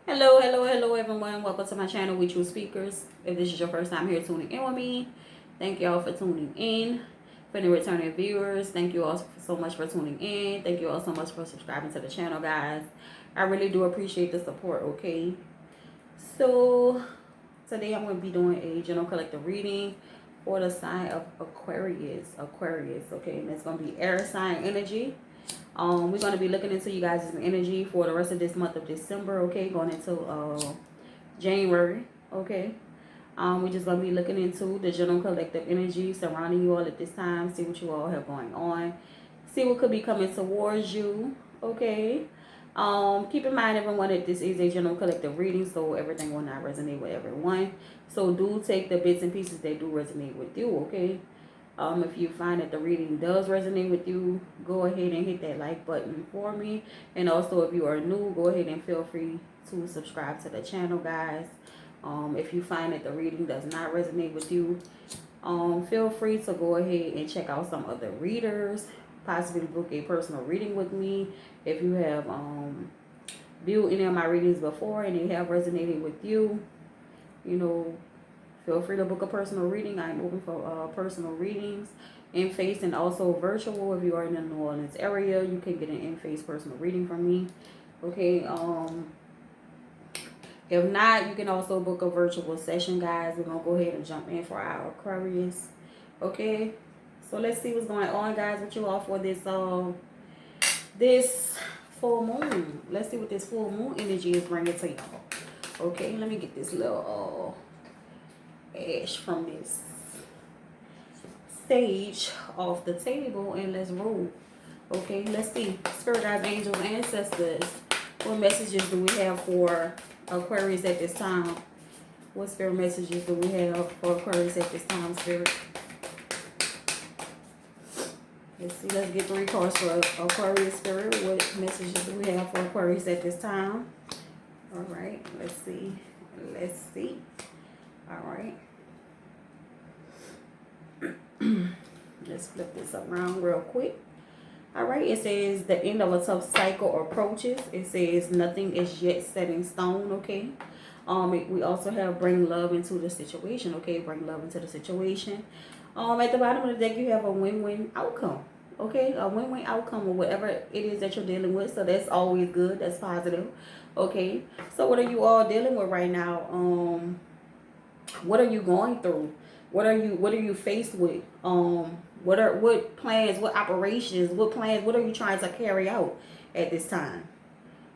Hello everyone. Welcome to my channel, We True Speakers. If this is your first time here tuning in with me, thank you all for tuning in. For the returning viewers, thank you all so much for tuning in. Thank you all so much for subscribing to the channel, guys. I really do appreciate the support, okay? So, today I'm going to be doing a general collective reading for the sign of Aquarius, okay? And it's going to be air sign energy. We're going to be looking into you guys' energy for the rest of this month of December, okay? Going into January, okay? We're just going to be looking into the general collective energy surrounding you all at this time. See what you all have going on. See what could be coming towards you, okay? Keep in mind, everyone, that this is a general collective reading, so everything will not resonate with everyone. So do take the bits and pieces that do resonate with you, okay? If you find that the reading does resonate with you, go ahead and hit that like button for me. And also, if you are new, go ahead and feel free to subscribe to the channel, guys. If you find that the reading does not resonate with you, feel free to go ahead and check out some other readers. Possibly book a personal reading with me. If you have viewed any of my readings before and they have resonated with you, you know, feel free to book a personal reading. I'm open for personal readings, Inface, and also virtual. If you are in the New Orleans area, you can get an Inface personal reading from me. Okay. If not, you can also book a virtual session, guys. We're gonna go ahead and jump in for our Aquarius. Okay. So let's see what's going on, guys, with you all for this this full moon. Let's see what this full moon energy is bringing to y'all. Okay. Let me get this little ash from this stage off the table and let's roll. Okay, let's see. Spirit guides, angels, ancestors, what messages do we have for Aquarius at this time? What spirit messages do we have for Aquarius at this time, Spirit? Let's see. Let's get 3 cards for Aquarius, Spirit. What messages do we have for Aquarius at this time? All right, let's see. Let's see. All right. Let's flip this around real quick. All right, it says the end of a tough cycle approaches. It says nothing is yet set in stone, okay? We also have bring love into the situation, okay? Bring love into the situation. At the bottom of the deck, you have a win-win outcome, okay? A win-win outcome of whatever it is that you're dealing with. So that's always good. That's positive, okay? So what are you all dealing with right now? What are you going through? What are you faced with? What plans, what operations, what plans, what are you trying to carry out at this time?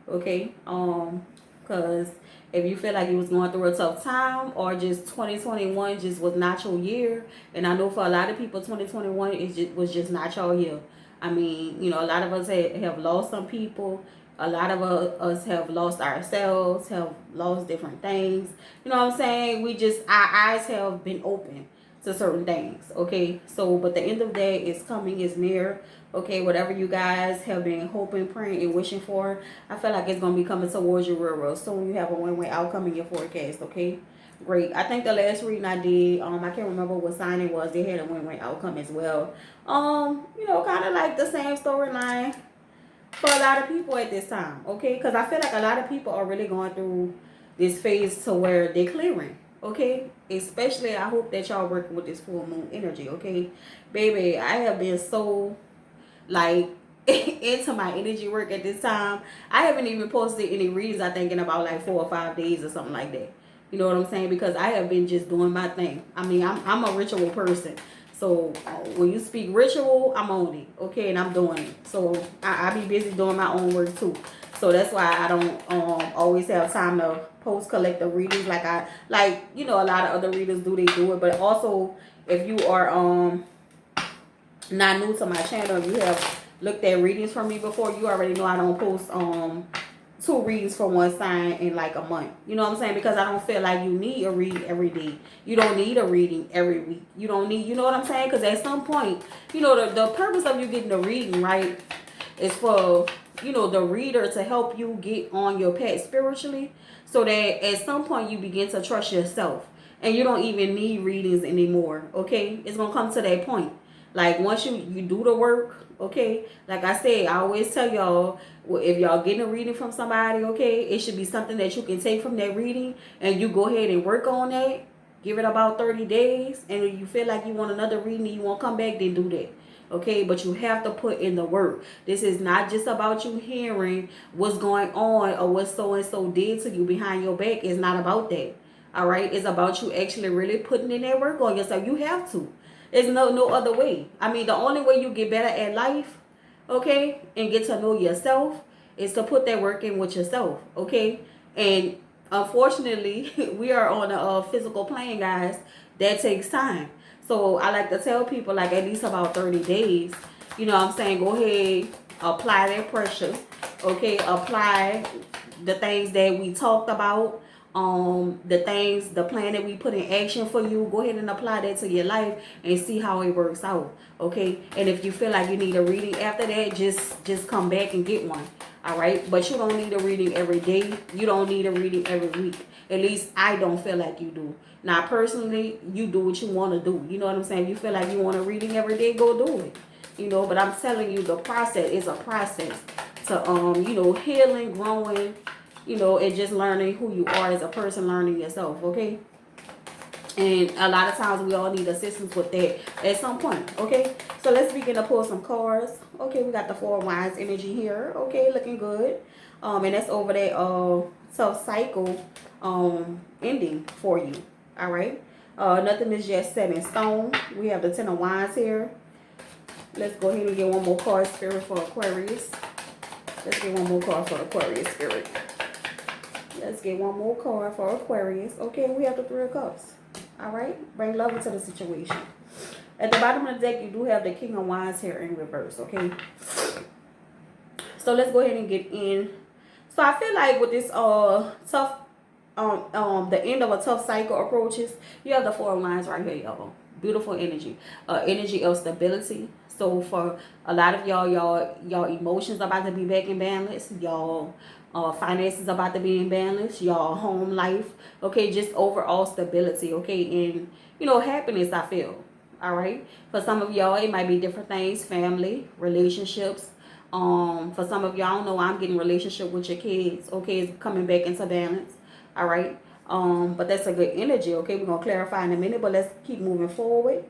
Okay? Because if you feel like you was going through a tough time, or just 2021 just was not your year, and I know for a lot of people 2021 was just not your year. I mean, you know, a lot of us have lost some people. A lot of us have lost ourselves, have lost different things. You know what I'm saying? Our eyes have been open to certain things, okay? So, but the end of the day is coming, is near, okay? Whatever you guys have been hoping, praying, and wishing for, I feel like it's going to be coming towards you real soon. You have a win-win outcome in your forecast, okay? Great. I think the last reading I did, I can't remember what sign it was. They had a win-win outcome as well. You know, kind of like the same storyline for a lot of people at this time, okay? Because I feel like a lot of people are really going through this phase to where they're clearing, okay? Especially, I hope that y'all working with this full moon energy, okay? Baby, I have been so, like, into my energy work at this time. I haven't even posted any readings, I think, in about, like, 4 or 5 days or something like that. You know what I'm saying? Because I have been just doing my thing. I mean, I'm a ritual person. So when you speak ritual, I'm on it, okay, and I'm doing it. So I be busy doing my own work too. So that's why I don't always have time to post collective readings like you know, a lot of other readers do. They do it, but also if you are not new to my channel, if you have looked at readings from me before, you already know I don't post 2 readings for one sign in like a month. You know what I'm saying? Because I don't feel like you need a reading every day. You don't need a reading every week. You don't need, you know what I'm saying? Because at some point, you know, the purpose of you getting the reading, right, is for, you know, the reader to help you get on your path spiritually, so that at some point you begin to trust yourself and you don't even need readings anymore, okay? It's going to come to that point. Like once you do the work, okay, like I said, I always tell y'all, if y'all getting a reading from somebody, okay, it should be something that you can take from that reading and you go ahead and work on that. Give it about 30 days, and if you feel like you want another reading and you won't come back, then do that. Okay, but you have to put in the work. This is not just about you hearing what's going on or what so and so did to you behind your back. It's not about that. All right, it's about you actually really putting in that work on yourself. You have to. There's no other way. I mean, the only way you get better at life, okay, and get to know yourself is to put that work in with yourself, okay? And unfortunately, we are on a physical plane, guys. That takes time. So I like to tell people, like, at least about 30 days, you know what I'm saying, go ahead, apply that pressure, okay? Apply the things that we talked about, the plan that we put in action for you. Go ahead and apply that to your life and see how it works out, okay? And if you feel like you need a reading after that, just come back and get one. All right, but you don't need a reading every day. You don't need a reading every week. At least I don't feel like you do. Now, personally, you do what you want to do. You know what I'm saying? If you feel like you want a reading every day, go do it. You know, but I'm telling you, the process is a process to, you know, healing, growing, you know, and just learning who you are as a person, learning yourself, okay? And a lot of times we all need assistance with that at some point, okay? So let's begin to pull some cards. Okay, we got the Four of Wands energy here. Okay, looking good. And that's over that tough cycle ending for you. All right. Nothing is just set in stone. We have the Ten of Wands here. Let's go ahead and get one more card, Spirit, for Aquarius. Let's get one more card for Aquarius, Spirit. Let's get one more card for Aquarius. Okay, we have the Three of Cups. All right, bring love into the situation. At the bottom of the deck, you do have the King of Wands here in reverse, okay? So let's go ahead and get in. So I feel like with this tough, the end of a tough cycle approaches, you have the Four of Wands right here, y'all. Beautiful energy, energy of stability. So for a lot of y'all emotions about to be back in balance. Y'all finances about to be in balance. Y'all home life, okay, just overall stability, okay, and you know, happiness, I feel. All right, for some of y'all it might be different things, family, relationships. For some of y'all, know I'm getting relationship with your kids, okay, it's coming back into balance. All right, but that's a good energy, okay? We're gonna clarify in a minute, but let's keep moving forward.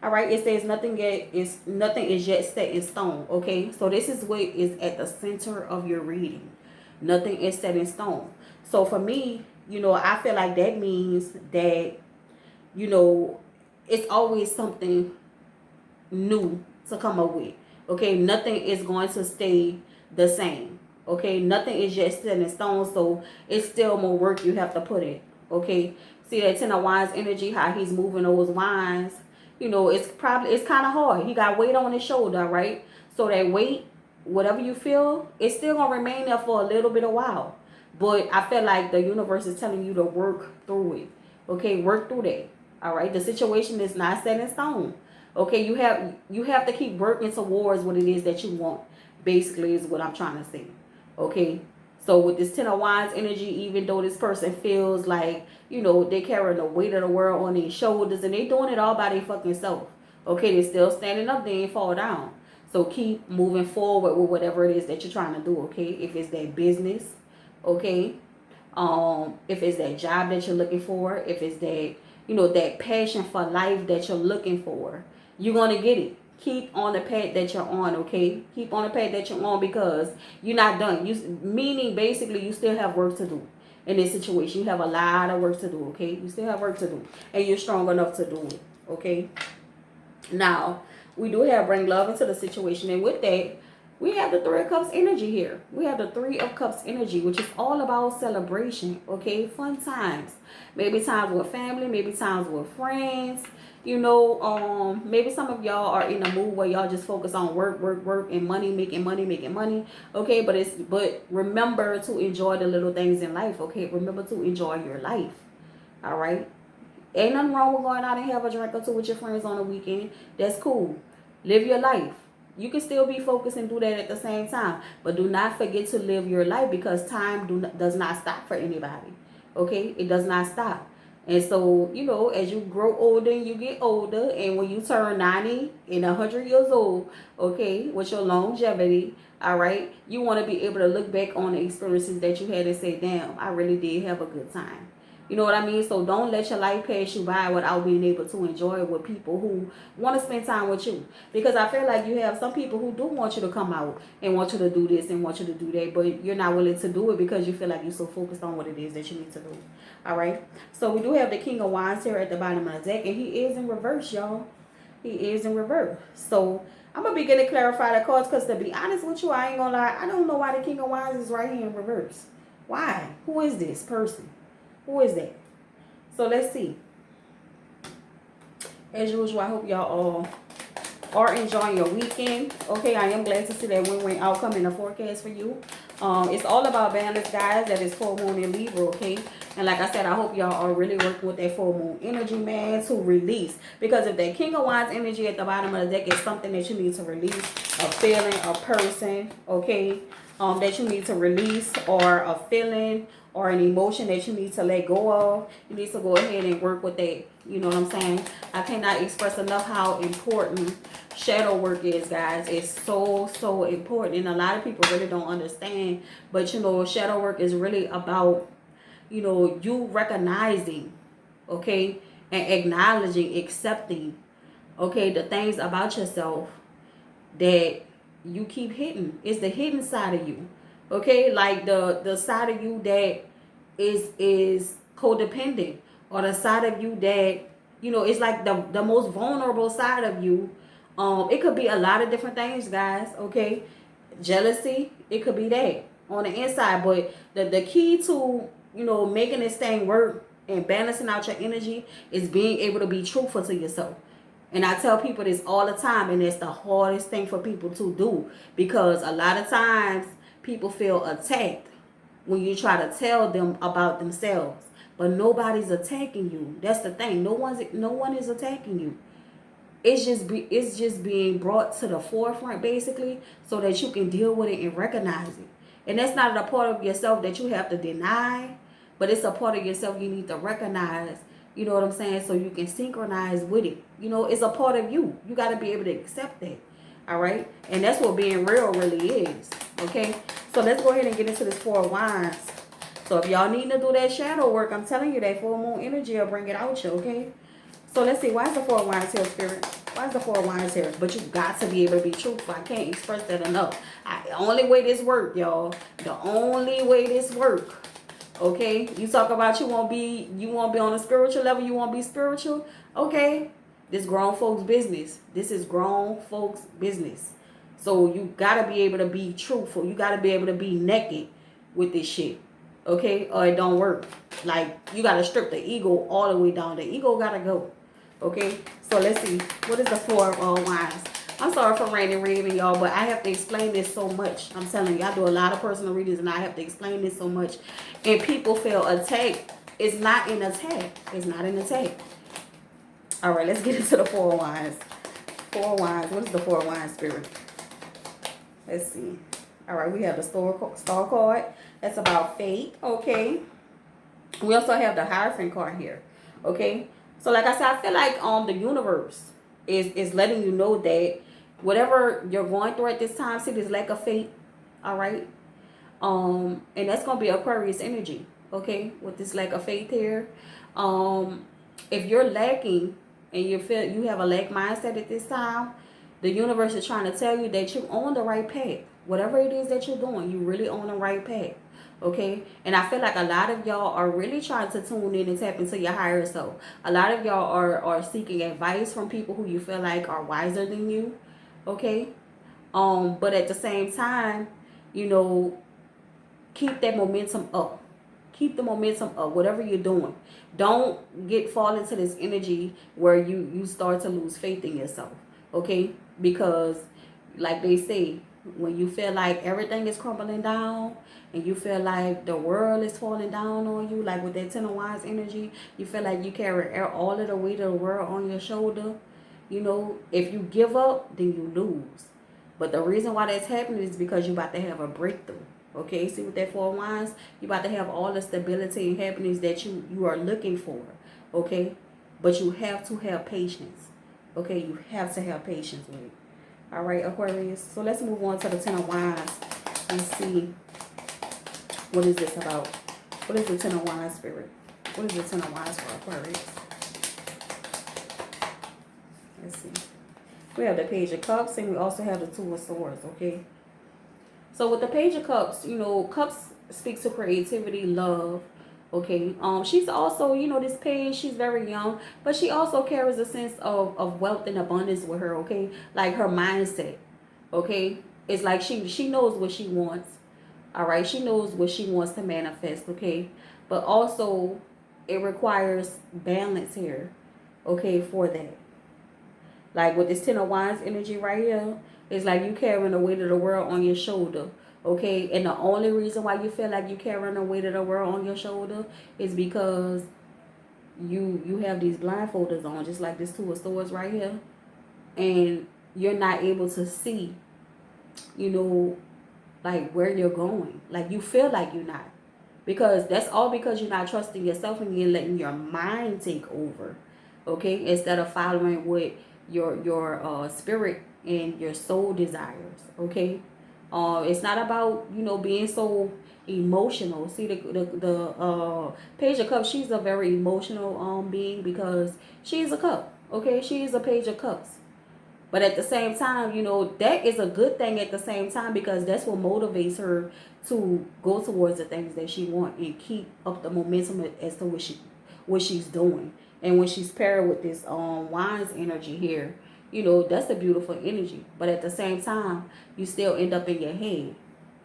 All right, it says nothing is yet set in stone, okay? So this is what is at the center of your reading. Nothing is set in stone. So for me, you know, I feel like that means that, you know, it's always something new to come up with, okay? Nothing is going to stay the same, okay? Nothing is just set in stone, so it's still more work you have to put in, okay? See that Ten of Wands energy, how he's moving those wands. You know, it's kind of hard. He got weight on his shoulder, right? So that weight, whatever you feel, it's still going to remain there for a little bit of while. But I feel like the universe is telling you to work through it. Okay, work through that. All right, the situation is not set in stone. Okay, you have to keep working towards what it is that you want. Basically, is what I'm trying to say. Okay, so with this Ten of Wands energy, even though this person feels like, you know, they carrying the weight of the world on their shoulders and they doing it all by their fucking self. Okay, they're still standing up, they ain't fall down. So keep moving forward with whatever it is that you're trying to do, okay? If it's that business, okay? If it's that job that you're looking for, if it's that, you know, that passion for life that you're looking for, you're going to get it. Keep on the path that you're on, okay? Keep on the path that you're on, because you're not done. Meaning, basically, you still have work to do in this situation. You have a lot of work to do, okay? You still have work to do, and you're strong enough to do it, okay? Now, we do have bring love into the situation, and with that, we have the Three of Cups energy here. We have the Three of Cups energy, which is all about celebration, okay? Fun times. Maybe times with family, maybe times with friends. You know, maybe some of y'all are in a mood where y'all just focus on work, and money, making money, okay? But remember to enjoy the little things in life, okay? Remember to enjoy your life, all right? Ain't nothing wrong with going out and have a drink or two with your friends on the weekend. That's cool. Live your life. You can still be focused and do that at the same time. But do not forget to live your life, because time does not stop for anybody. Okay? It does not stop. And so, you know, as you grow older and you get older, and when you turn 90 and 100 years old, okay, with your longevity, all right, you want to be able to look back on the experiences that you had and say, damn, I really did have a good time. You know what I mean? So don't let your life pass you by without being able to enjoy it with people who want to spend time with you. Because I feel like you have some people who do want you to come out and want you to do this and want you to do that, but you're not willing to do it because you feel like you're so focused on what it is that you need to do. All right? So we do have the King of Wands here at the bottom of the deck, and he is in reverse, y'all. He is in reverse. So I'm going to begin to clarify the cards because, to be honest with you, I ain't going to lie, I don't know why the King of Wands is right here in reverse. Why? Who is this person? Who is that? So let's see. As usual, I hope y'all all are enjoying your weekend. Okay, I am glad to see that win-win outcome in the forecast for you. It's all about balance, guys. That is full moon in Libra, okay? And like I said, I hope y'all are really working with that full moon energy, man, to release. Because if that King of Wands energy at the bottom of the deck is something that you need to release, a feeling, a person, okay, that you need to release, or a feeling or an emotion that you need to let go of, you need to go ahead and work with that. You know what I'm saying? I cannot express enough how important shadow work is, guys. It's so important, and a lot of people really don't understand. But you know, shadow work is really about, you know, you recognizing, okay, and acknowledging, accepting, okay, the things about yourself that you keep hidden. It's the hidden side of you, okay, like the side of you that is codependent, or the side of you that, you know, it's like the most vulnerable side of you. It could be a lot of different things, guys, okay? Jealousy, it could be that on the inside. But the key to, you know, making this thing work and balancing out your energy is being able to be truthful to yourself. And I tell people this all the time, and it's the hardest thing for people to do, because a lot of times people feel attacked when you try to tell them about themselves. But nobody's attacking you. That's the thing. No one is attacking you. It's just being brought to the forefront, basically, so that you can deal with it and recognize it. And that's not a part of yourself that you have to deny, but it's a part of yourself you need to recognize. You know what I'm saying? So you can synchronize with it. You know, it's a part of you. You got to be able to accept that. All right? And that's what being real really is. Okay? So let's go ahead and get into this Four of Wands. So if y'all need to do that shadow work, I'm telling you, that full moon energy will bring it out you, okay? So let's see. Why is the Four of Wands here, Spirit? Why is the Four of Wands here? But you got to be able to be truthful. I can't express that enough. The only way this work, y'all. The only way this work. Okay? You talk about you won't be on a spiritual level. You won't be spiritual. Okay? This grown folks business. This is grown folks business. So you got to be able to be truthful. You got to be able to be naked with this shit. Okay? Or it don't work. Like, you got to strip the ego all the way down. The ego got to go. Okay? So let's see. What is the Four of Wands? I'm sorry for ranting, y'all, but I have to explain this so much. I'm telling you, I do a lot of personal readings, and I have to explain this so much. And people feel attacked. It's not an attack. It's not an attack. All right, let's get into the Four of Wands. Four of Wands. What is the Four of Wands, Spirit? Let's see. All right, we have the Star card. That's about fate. Okay. We also have the Hierophant card here. Okay. So like I said, I feel like the universe is letting you know that whatever you're going through at this time, see this lack of faith. All right. And that's gonna be Aquarius energy. Okay, with this lack of faith here. If you're lacking and you feel you have a lack mindset at this time, the universe is trying to tell you that you're on the right path. Whatever it is that you're doing, you're really on the right path. Okay? And I feel like a lot of y'all are really trying to tune in and tap into your higher self. A lot of y'all are seeking advice from people who you feel like are wiser than you. Okay? But at the same time, you know, keep that momentum up. Keep the momentum up, whatever you're doing. Don't fall into this energy where you start to lose faith in yourself. Okay? Because like they say, when you feel like everything is crumbling down and you feel like the world is falling down on you, like with that Ten of Wands energy, you feel like you carry all of the weight of the world on your shoulder. You know, if you give up, then you lose. But the reason why that's happening is because you're about to have a breakthrough. Okay, see with that Four of Wands, you about to have all the stability and happiness that you are looking for. Okay, but you have to have patience. Okay, you have to have patience with it. All right, Aquarius. So let's move on to the Ten of Wands and see what is this about. What is the Ten of Wands, Spirit? What is the Ten of Wands for Aquarius? Let's see. We have the Page of Cups and we also have the Two of Swords, okay? So with the Page of Cups, you know, Cups speaks to creativity, love, okay? She's also, you know, this page, she's very young, but she also carries a sense of wealth and abundance with her, okay? Like her mindset, okay? It's like she knows what she wants, all right? She knows what she wants to manifest, okay? But also, it requires balance here, okay, for that. Like with this Ten of Wands energy right here, it's like you carrying the weight of the world on your shoulder. Okay, and the only reason why you feel like you carrying the weight of the world on your shoulder is because you have these blindfolders on, just like this Two of Swords right here, and you're not able to see, you know, like where you're going. Like you feel like you're not, because that's all because you're not trusting yourself and you're letting your mind take over. Okay, instead of following what your spirit and your soul desires. Okay, it's not about, you know, being so emotional. See the Page of Cups, she's a very emotional being because she's a cup. Okay, she is a Page of Cups, but at the same time, you know, that is a good thing at the same time, because that's what motivates her to go towards the things that she wants and keep up the momentum as to what she's doing. And when she's paired with this Wands energy here, you know, that's a beautiful energy. But at the same time, you still end up in your head,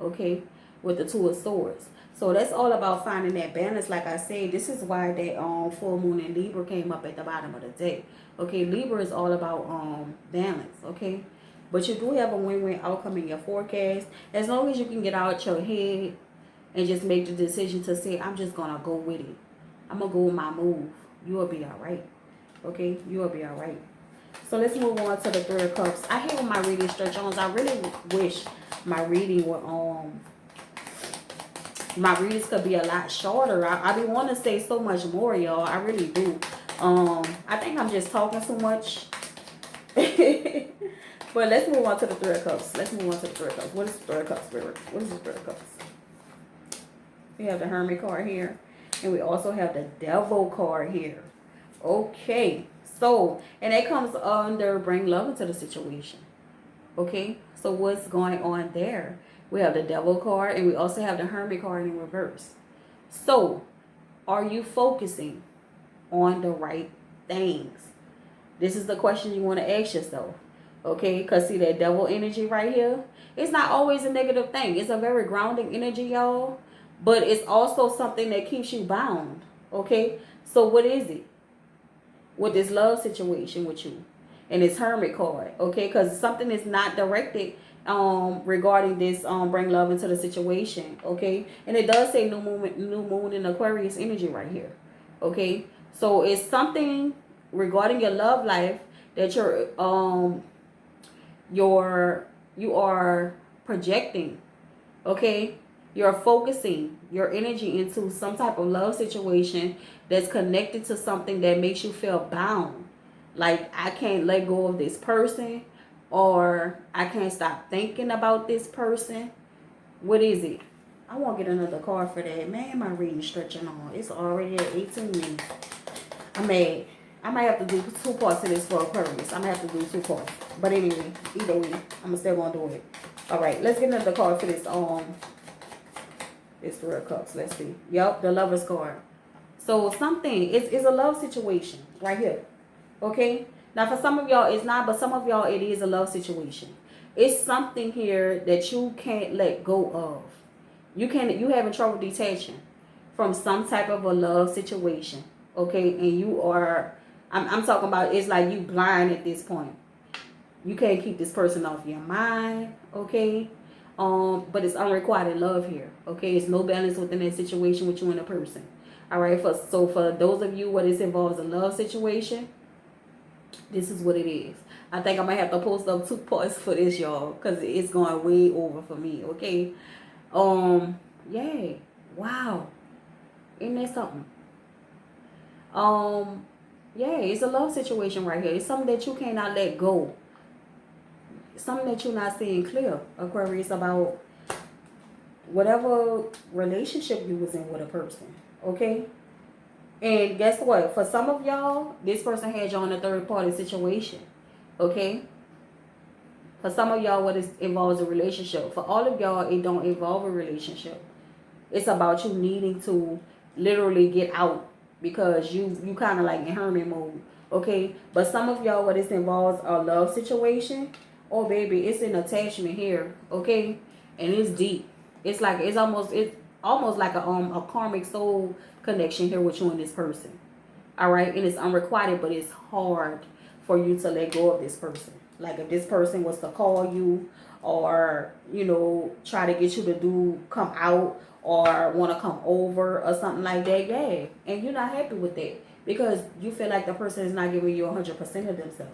okay, with the Two of Swords. So that's all about finding that balance. Like I said, this is why that full moon in Libra came up at the bottom of the deck. Okay, Libra is all about balance, okay? But you do have a win-win outcome in your forecast. As long as you can get out your head and just make the decision to say, I'm just going to go with it. I'm going to go with my move. You will be all right. Okay, you will be all right. So let's move on to the Three of Cups. I hate when my reading stretch on. I really wish my reading would my readings could be a lot shorter. I be wanting to say so much more, y'all. I really do. I think I'm just talking too much. But let's move on to the Three of Cups. Let's move on to the Three of Cups. What is the Three of Cups, Spirit? What is the Three of Cups? We have the Hermit card here. And we also have the Devil card here. Okay. So, and that comes under bring love into the situation. Okay. So what's going on there? We have the Devil card and we also have the Hermit card in reverse. So, are you focusing on the right things? This is the question you want to ask yourself. Okay, because see that Devil energy right here, it's not always a negative thing. It's a very grounding energy, y'all. But it's also something that keeps you bound. Okay, so what is it with this love situation with you and this Hermit card? Okay, because something is not directed regarding this bring love into the situation. Okay, and it does say new moon in Aquarius energy right here. Okay, so it's something regarding your love life that you are projecting. Okay, you're focusing your energy into some type of love situation that's connected to something that makes you feel bound. Like, I can't let go of this person, or I can't stop thinking about this person. What is it? I won't get another card for that. Man, my reading stretching on. It's already at 18 minutes. I'm mad. I might have to do 2 parts of this for Aquarius. I might have to do 2 parts. But anyway, either way, I'm still going to do it. All right, let's get another card for this it's Three of Cups. Let's see. Yep, the Lover's card. So something, it's a love situation right here. Okay? Now for some of y'all, it's not, but some of y'all, it is a love situation. It's something here that you can't let go of. You having trouble detaching from some type of a love situation. Okay? And you are, I'm talking about, it's like you blind at this point. You can't keep this person off your mind. Okay? But it's unrequited love here. Okay, it's no balance within that situation with you and a person. All right, so for those of you where this involves a love situation, this is what it is. I think I might have to post up 2 parts for this, y'all, because it's going way over for me. Okay, Yeah. Wow. Isn't that something? Yeah, it's a love situation right here. It's something that you cannot let go. Something that you're not seeing clear, Aquarius, about whatever relationship you was in with a person. Okay? And guess what? For some of y'all, this person had you on a third party situation. Okay? For some of y'all, what it involves a relationship. For all of y'all, it don't involve a relationship. It's about you needing to literally get out because you kind of like in hermit mode. Okay? But some of y'all, what this involves a love situation. Oh, baby, it's an attachment here. Okay? And it's deep. It's like, it's almost like a karmic soul connection here with you and this person. All right? And it's unrequited, but it's hard for you to let go of this person. Like if this person was to call you or, you know, try to get you to come out or want to come over or something like that, yeah. And you're not happy with that because you feel like the person is not giving you 100% of themselves.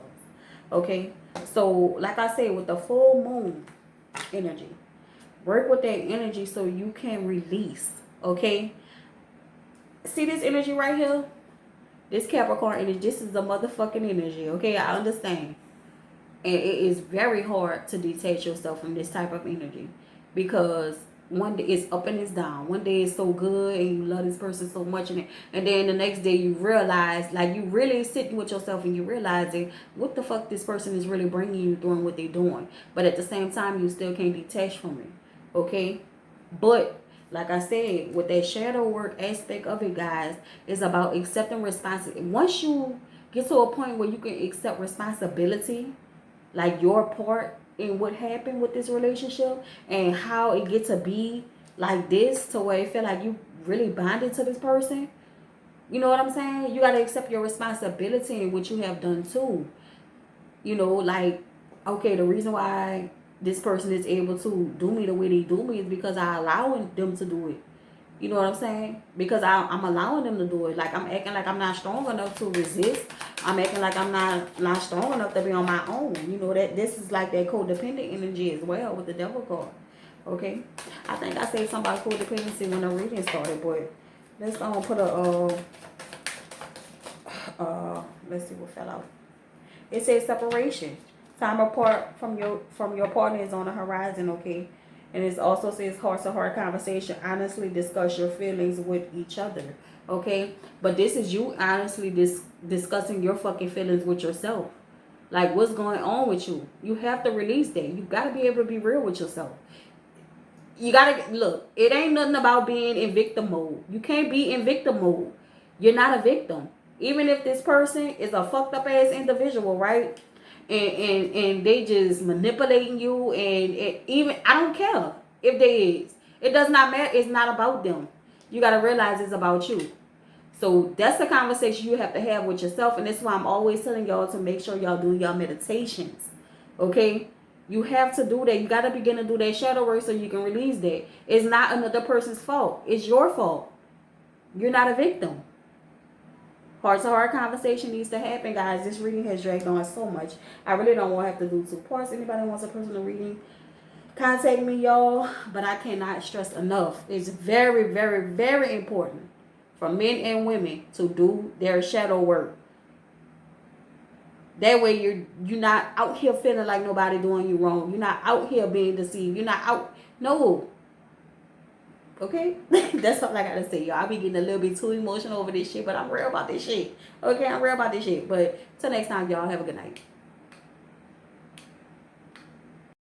Okay? So, like I said, with the full moon energy, work with that energy so you can release. Okay? See this energy right here? This Capricorn energy, this is the motherfucking energy. Okay? I understand. And it is very hard to detach yourself from this type of energy because one day it's up and it's down. One day it's so good and you love this person so much, and then the next day you realize, like, you really sitting with yourself and you realizing what the fuck this person is really bringing you doing what they're doing. But at the same time, you still can't detach from it. Okay? But like I said, with that shadow work aspect of it, guys, it's about accepting responsibility. Once you get to a point where you can accept responsibility, like your part in what happened with this relationship and how it get to be like this, to where you feel like you really bonded to this person. You know what I'm saying? You got to accept your responsibility in what you have done too. You know, like, okay, the reason why this person is able to do me the way they do me is because I allowing them to do it. You know what I'm saying? Because I'm allowing them to do it. Like, I'm acting like I'm not strong enough to resist. I'm acting like I'm not strong enough to be on my own. You know, that this is like that codependent energy as well with the devil card. Okay? I think I said something about codependency when the reading started, but let's put a let's see what fell out. It says separation. Time apart from your partner is on the horizon, okay? And it also says heart-to-heart conversation. Honestly discuss your feelings with each other, okay? But this is you honestly discussing your fucking feelings with yourself. Like, what's going on with you? You have to release that. You got to be able to be real with yourself. You got to, look, it ain't nothing about being in victim mode. You can't be in victim mode. You're not a victim. Even if this person is a fucked up ass individual, right? And they just manipulating you, and even, I don't care if they is. It does not matter. It's not about them. You got to realize it's about you. So that's the conversation you have to have with yourself. And that's why I'm always telling y'all to make sure y'all do your meditations. Okay? You have to do that. You got to begin to do that shadow work so you can release that. It's not another person's fault. It's your fault. You're not a victim. Heart-to-heart conversation needs to happen, guys. This reading has dragged on so much. I really don't want to have to do 2 parts. Anybody wants a personal reading, contact me, y'all. But I cannot stress enough. It's very, very, very important for men and women to do their shadow work. That way you're not out here feeling like nobody doing you wrong. You're not out here being deceived. You're not out. No. Okay? That's all I gotta say, y'all. I be getting a little bit too emotional over this shit, but I'm real about this shit. Okay? I'm real about this shit. But till next time, y'all, have a good night.